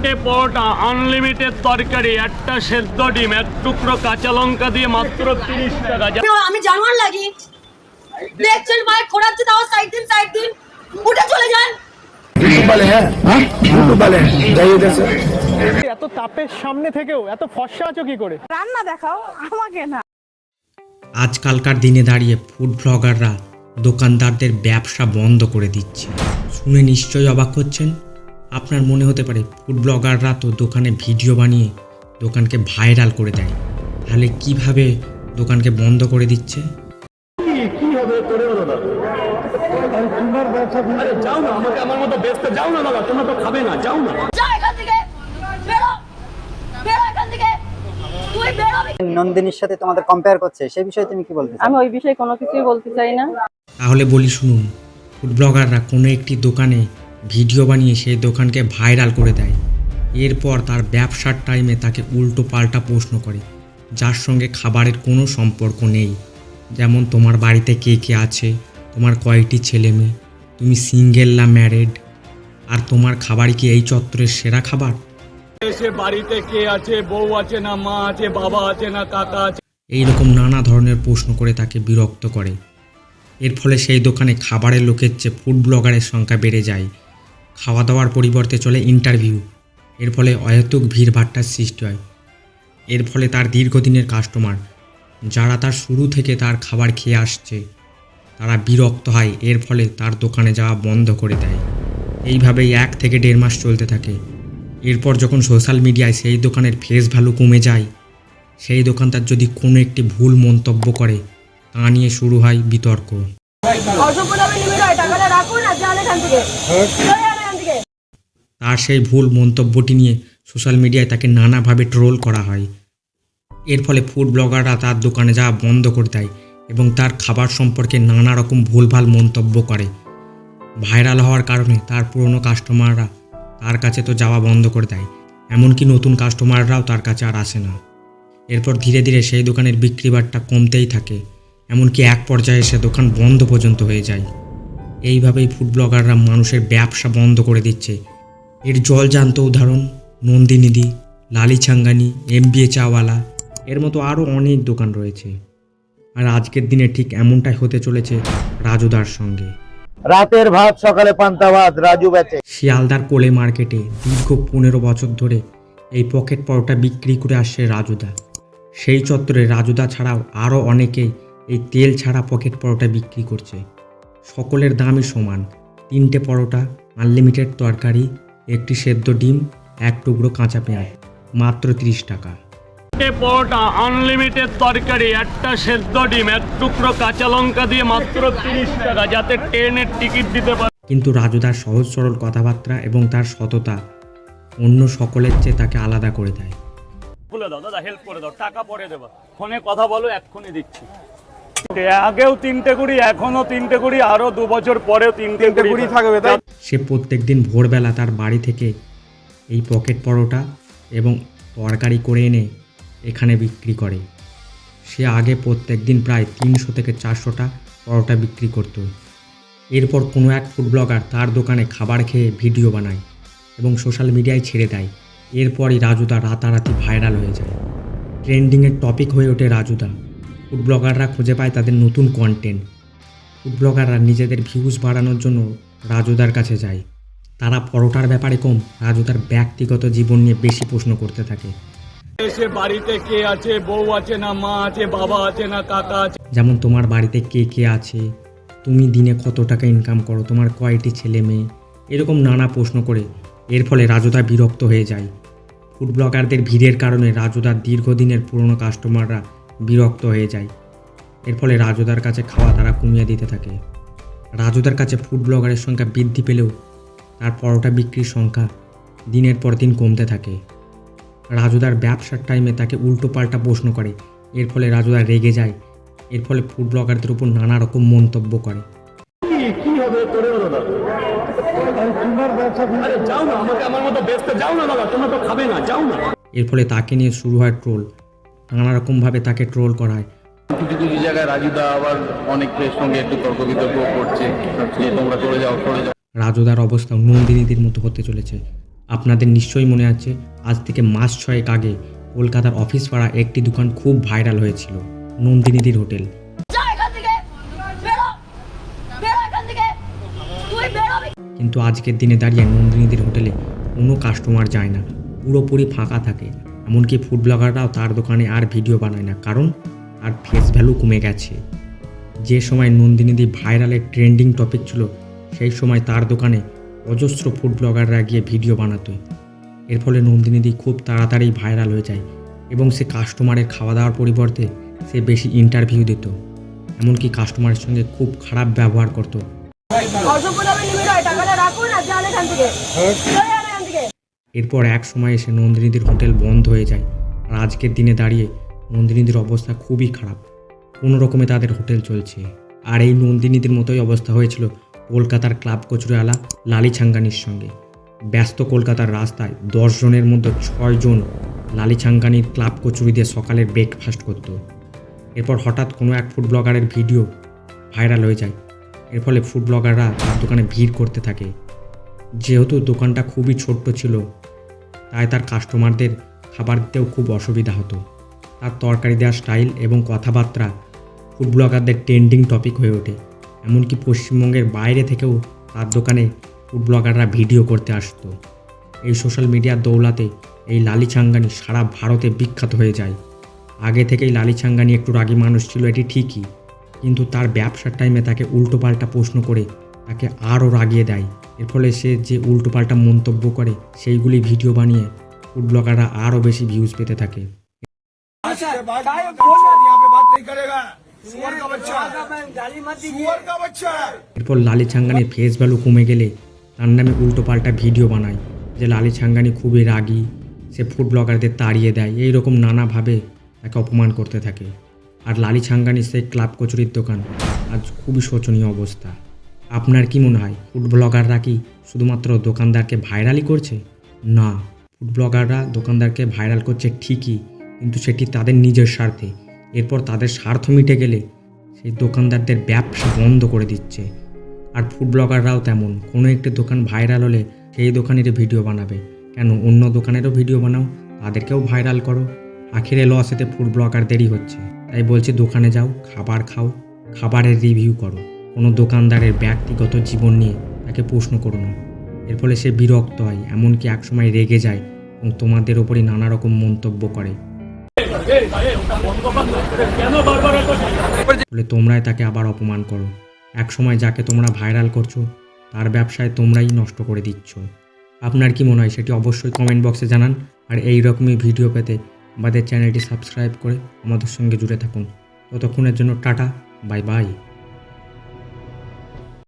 চারটে পরোটা, আনলিমিটেড তরকারি, একটা সেদ্ধ ডিম, এক টুকরো কাঁচা লঙ্কা দিয়ে মাত্র 30 টাকা। আমি জানোয়ার লাগি দেখছেন ভাই, খোঁড়াচ্ছে তাও সাইড দিন উঠে চলে যান। এত তাপের সামনে থেকেও এত ফর্সা আছো কি করে? রান্না দেখাও আমাকে না। আজকালকার দিনে দাঁড়িয়ে ফুড ব্লগাররা দোকানদারদের ব্যবসা বন্ধ করে দিচ্ছে। শুনে নিশ্চয়ই অবাক হচ্ছেন। আপনার মনে হতে পারে ফুড ব্লগাররা তো দোকানে ভিডিও বানিয়ে দোকানকে ভাইরাল করে দেয়, তাহলে কিভাবে দোকানকে বন্ধ করে দিচ্ছে? কি হবে তোরে দাদা? আরে যাও না, আমাকে আমার মতো বেচতে যাও না দাদা, তোমরা তো খাবে না, যাও না। যা এখান থেকে, বেরো বেরো এখান থেকে, তুই বেরো। নন্দিনীর সাথে তোমাদের কম্পেয়ার করছে, সেই বিষয়ে তুমি কি বলতে চাও? আমি ওই বিষয়ে কোনো কিছুই বলতে চাই না। তাহলে বলি শুনুন, ফুড ব্লগাররা কোনো একটি দোকানে ভিডিও বানিয়ে সেই দোকানকে ভাইরাল করে দেয়। এরপর তার ব্যবসার টাইমে তাকে উল্টো পাল্টা প্রশ্ন করে, যার সঙ্গে খাবারের কোনো সম্পর্ক নেই। যেমন তোমার বাড়িতে কে কে আছে, তোমার কয়টি ছেলে মেয়ে, তুমি সিঙ্গেল না ম্যারেড, আর তোমার খাবারই কি এই চত্বরের সেরা খাবার? এসে বাড়িতে কে আছে, বউ আছে না মা আছে, বাবা আছে না কাকা আছে, এইরকম নানা ধরনের প্রশ্ন করে তাকে বিরক্ত করে। এর ফলে সেই দোকানে খাবারের লোকের চেয়ে ফুড ব্লগারের সংখ্যা বেড়ে যায়। খাওয়া দাওয়ার পরিবর্তে চলে ইন্টারভিউ। এর ফলে অহেতুক ভিড়ভাট্টার সৃষ্টি হয়। এর ফলে তার দীর্ঘদিনের কাস্টমার, যারা তার শুরু থেকে তার খাবার খেয়ে আসছে, তারা বিরক্ত হয়। এর ফলে তার দোকানে যাওয়া বন্ধ করে দেয়। এইভাবেই 1 থেকে 1.5 মাস চলতে থাকে। এরপর যখন সোশ্যাল মিডিয়ায় সেই দোকানের ফেস ভ্যালু কমে যায়, সেই দোকানদার যদি কোনো একটি ভুল মন্তব্য করে, তা নিয়ে শুরু হয় বিতর্ক। টাকাটা রাখুন আর যান এখান থেকে, চলে যান এখান থেকে। তার সেই ভুল মন্তব্যটি নিয়ে সোশ্যাল মিডিয়ায় তাকে নানাভাবে ট্রোল করা হয়। এর ফলে ফুড ব্লগাররা তার দোকানে যাওয়া বন্ধ করে দেয় এবং তার খাবার সম্পর্কে নানা রকম ভুলভাল মন্তব্য করে। ভাইরাল হওয়ার কারণে তার পুরনো কাস্টমাররা তার কাছে তো যাওয়া বন্ধ করে দেয়, এমনকি নতুন কাস্টমাররাও তার কাছে আর আসে না। এরপর ধীরে ধীরে সেই দোকানের বিক্রি বাট্টা কমতেই থাকে, এমনকি এক পর্যায়ে সে দোকান বন্ধ পর্যন্ত হয়ে যায়। এইভাবেই ফুড ব্লগাররা মানুষের ব্যবসা বন্ধ করে দিচ্ছে। এর জলজান্ত উদাহরণ নন্দিনীদি, লালি ছাঙ্গানি, MBA চাওয়ালা, এর মতো আরও অনেক দোকান রয়েছে। আর আজকের দিনে ঠিক এমনটাই হতে চলেছে রাজুদার সঙ্গে। রাতের ভাত সকালে পান্তা ভাত রাজু বেচে। শিয়ালদার কোলে মার্কেটে দীর্ঘ 15 বছর ধরে এই পকেট পরোটা বিক্রি করে আসছে রাজুদা। সেই চত্বরে রাজুদা ছাড়াও আরও অনেকেই এই তেল ছাড়া পকেট পরোটা বিক্রি করছে। সকলের দামই সমান, 3টে পরোটা, আনলিমিটেড তরকারি, একটি সেদ্ধ ডিম, এক টুকরো কাঁচা পেঁয়াজ, মাত্র 30 টাকা। চারটে পরোটা, আনলিমিটেড তরকারি, একটা সেদ্ধ ডিম, এক টুকরো কাঁচা লঙ্কা দিয়ে মাত্র 30 টাকা, যাতে ট্রেনের টিকিট দিতে পারে। কিন্তু রাজুদার সহজ সরল কথাবার্তা এবং তার সততা অন্য সকলের চেয়ে তাকে আলাদা করে দেয়। বলে দাও দাদা, হেল্প করে দাও, টাকা পরে দেবা, ফোনে কথা বলো, এক্ষুনি দিচ্ছি। আগেও 3টে কুড়ি, এখনো 3টে কুড়ি, আরো 2 বছর পরেও 3টে কুড়ি থাকবে। তাই সে প্রত্যেক দিন ভোরবেলা তার বাড়ি থেকে এই পকেট পরোটা এবং তরকারি করে এনে এখানে বিক্রি করে। সে আগে প্রত্যেক দিন প্রায় 300 থেকে 400টা পরোটা বিক্রি করত। এরপর কোনো এক ফুড ব্লগার তার দোকানে খাবার খেয়ে ভিডিও বানায় এবং সোশ্যাল মিডিয়ায় ছেড়ে দেয়। এরপরই রাজুদা রাতারাতি ভাইরাল হয়ে যায়। ট্রেন্ডিংয়ের টপিক হয়ে ওঠে রাজুদা। ফুড ব্লগাররা খুঁজে পায় তাদের নতুন কন্টেন্ট। ফুড ব্লগাররা নিজেদের ভিউজ বাড়ানোর জন্য রাজুদার কাছে যায়। তারা পরোটার ব্যাপারে কম, রাজুদার ব্যক্তিগত জীবন নিয়ে বেশি প্রশ্ন করতে থাকে। এসে বাড়িতে কে আছে, বউ আছে না মা আছে, বাবা আছে না কাকা আছে, যেমন তোমার বাড়িতে কে কে আছে, তুমি দিনে কত টাকা ইনকাম করো, তোমার কয়টি ছেলে মেয়ে, এরকম নানা প্রশ্ন করে। এর ফলে রাজুদা বিরক্ত হয়ে যায়। ফুড ব্লগারদের ভিড়ের কারণে রাজুদার দীর্ঘদিনের পুরনো কাস্টমাররা বিরক্ত হয়ে যায়। এর ফলে রাজুদার কাছে খাওয়া তারা কমিয়ে দিতে থাকে। রাজুদার কাছে ফুড ব্লগারের সংখ্যা বৃদ্ধি পেলেও তার পরোটা বিক্রির সংখ্যা দিনের পর দিন কমতে থাকে। রাজুদার ব্যবসার টাইমে তাকে উল্টো পাল্টা প্রশ্ন করে। এর ফলে রাজুদা রেগে যায়। এর ফলে ফুড ব্লগারদের উপর নানা রকম মন্তব্য করে। কি হবে তোরে দাদা? আরে যাও না, আমাকে আমার মতো বেচতে যাও না দাদা, তোমরা তো খাবে না, যাও না। এর ফলে তাকে নিয়ে শুরু হয় ট্রোল। নানা রকমভাবে তাকে ট্রোল করা হয়। কিছু কিছু জায়গায় রাজুদা আবার অনেকের সঙ্গে একটু তর্ক বিতর্ক করছে যে তোমরা চলে যাও। রাজুদার অবস্থা নন্দিনীদের মতো হতে চলেছে। আপনাদের নিশ্চয়ই মনে আছে, আজ থেকে মাস 6 আগে কলকাতার অফিস পাড়া একটি দোকান খুব ভাইরাল হয়েছিল, নন্দিনীদির হোটেল। যা এখান থেকে, বেরো, বেরো এখান থেকে, তুই বেরোবি। কিন্তু আজকের দিনে দাঁড়িয়ে নন্দিনীদির হোটেলে কোনো কাস্টমার যায় না, পুরোপুরি ফাঁকা থাকে। এমনকি ফুড ব্লগাররাও তার দোকানে আর ভিডিও বানায় না, কারণ তার ফেস ভ্যালু কমে গেছে। যে সময় নন্দিনীদি ভাইরালের ট্রেন্ডিং টপিক ছিল, সেই সময় তার দোকানে অজস্র ফুড ব্লগাররা গিয়ে ভিডিও বানাতো। এর ফলে নন্দিনীদি খুব তাড়াতাড়ি ভাইরাল হয়ে যায় এবং সে কাস্টমারের খাওয়া দাওয়ার পরিবর্তে সে বেশি ইন্টারভিউ দিত, এমনকি কাস্টমারের সঙ্গে খুব খারাপ ব্যবহার করতো। এরপর এক সময় এসে নন্দিনীদির হোটেল বন্ধ হয়ে যায়, আর আজকের দিনে দাঁড়িয়ে নন্দিনীদির অবস্থা খুবই খারাপ, কোনো রকমে তাদের হোটেল চলছে। আর এই নন্দিনীদির মতোই অবস্থা হয়েছিল কলকাতার ক্লাব কচুরিওয়ালা লালি ছাঙ্গানির সঙ্গে। ব্যস্ত কলকাতার রাস্তায় 10 জনের মধ্যে 6 জন লালি ছাঙ্গানির ক্লাব কচুরি দিয়ে সকালের ব্রেকফাস্ট করতো। এরপর হঠাৎ কোনো এক ফুড ব্লগারের ভিডিও ভাইরাল হয়ে যায়, এর ফলে ফুড ব্লগাররা তার দোকানে ভিড় করতে থাকে। যেহেতু দোকানটা খুবই ছোট্ট ছিল, তাই তার কাস্টমারদের খাবার দিতেও খুব অসুবিধা হতো। তার তরকারি দেওয়ার স্টাইল এবং কথাবার্তা ফুড ব্লগারদের ট্রেন্ডিং টপিক হয়ে ওঠে। এমনকি পশ্চিমবঙ্গের বাইরে থেকেও তার দোকানে ফুড ব্লগাররা ভিডিও করতে আসতো। এই সোশ্যাল মিডিয়ার দৌলাতে এই লালি ছাঙ্গানি সারা ভারতে বিখ্যাত হয়ে যায়। আগে থেকেই লালি ছাঙ্গানি একটু রাগী মানুষ ছিল, এটি ঠিকই, কিন্তু তার ব্যবসার টাইমে তাকে উল্টোপাল্টা প্রশ্ন করে তাকে আরও রাগিয়ে দেয়। এর ফলে সে যে উল্টোপাল্টা মন্তব্য করে সেইগুলি ভিডিও বানিয়ে ফুড ব্লগাররা আরও বেশি ভিউজ পেতে থাকে। এরপর লালি ছাঙ্গানির ফেস ভ্যালু কমে গেলে তার নামে উল্টোপাল্টা ভিডিও বানায় যে লালি ছাঙ্গানি খুবই রাগী, সে ফুড ব্লগারদের তাড়িয়ে দেয়, এইরকম নানাভাবে তাকে অপমান করতে থাকে। আর লালি ছাঙ্গানি সেই ক্লাব কচুরির দোকান আজ খুবই শোচনীয় অবস্থা। আপনার কি মনে হয় ফুড ব্লগাররা কি শুধুমাত্র দোকানদারকে ভাইরালই করছে? না, ফুড ব্লগাররা দোকানদারকে ভাইরাল করছে ঠিকই, কিন্তু সেটি তাদের নিজের স্বার্থে। এরপর তাদের স্বার্থ মিটে গেলে সেই দোকানদারদের ব্যবসা বন্ধ করে দিচ্ছে। আর ফুড ব্লগাররাও তেমন, কোনো একটি দোকান ভাইরাল হলে সেই দোকানেরই ভিডিও বানাবে। কেন, অন্য দোকানেরও ভিডিও বানাও, তাদেরকেও ভাইরাল করো। আখেরে লসেতে ফুড ব্লগারদেরই হচ্ছে। তাই বলছি, দোকানে যাও, খাবার খাও, খাবারের রিভিউ করো, কোনো দোকানদারের ব্যক্তিগত জীবন নিয়ে তাকে প্রশ্ন করো না। এর ফলে সে বিরক্ত হয়, এমনকি একসময় রেগে যায় এবং তোমাদের ওপরই নানা রকম মন্তব্য করে। বলে তোমরাই তাকে আবার অপমান করো। এক সময় যাকে তোমরা ভাইরাল করছো তার ব্যবসায় তোমরাই নষ্ট করে দিচ্ছ। আপনার কি মনে হয় সেটি অবশ্যই কমেন্ট বক্সে জানান। আর এই রকমই ভিডিও পেতে আমাদের চ্যানেলটি সাবস্ক্রাইব করে আমাদের সঙ্গে জুড়ে থাকুন। ততক্ষণের জন্য টাটা, বাই বাই।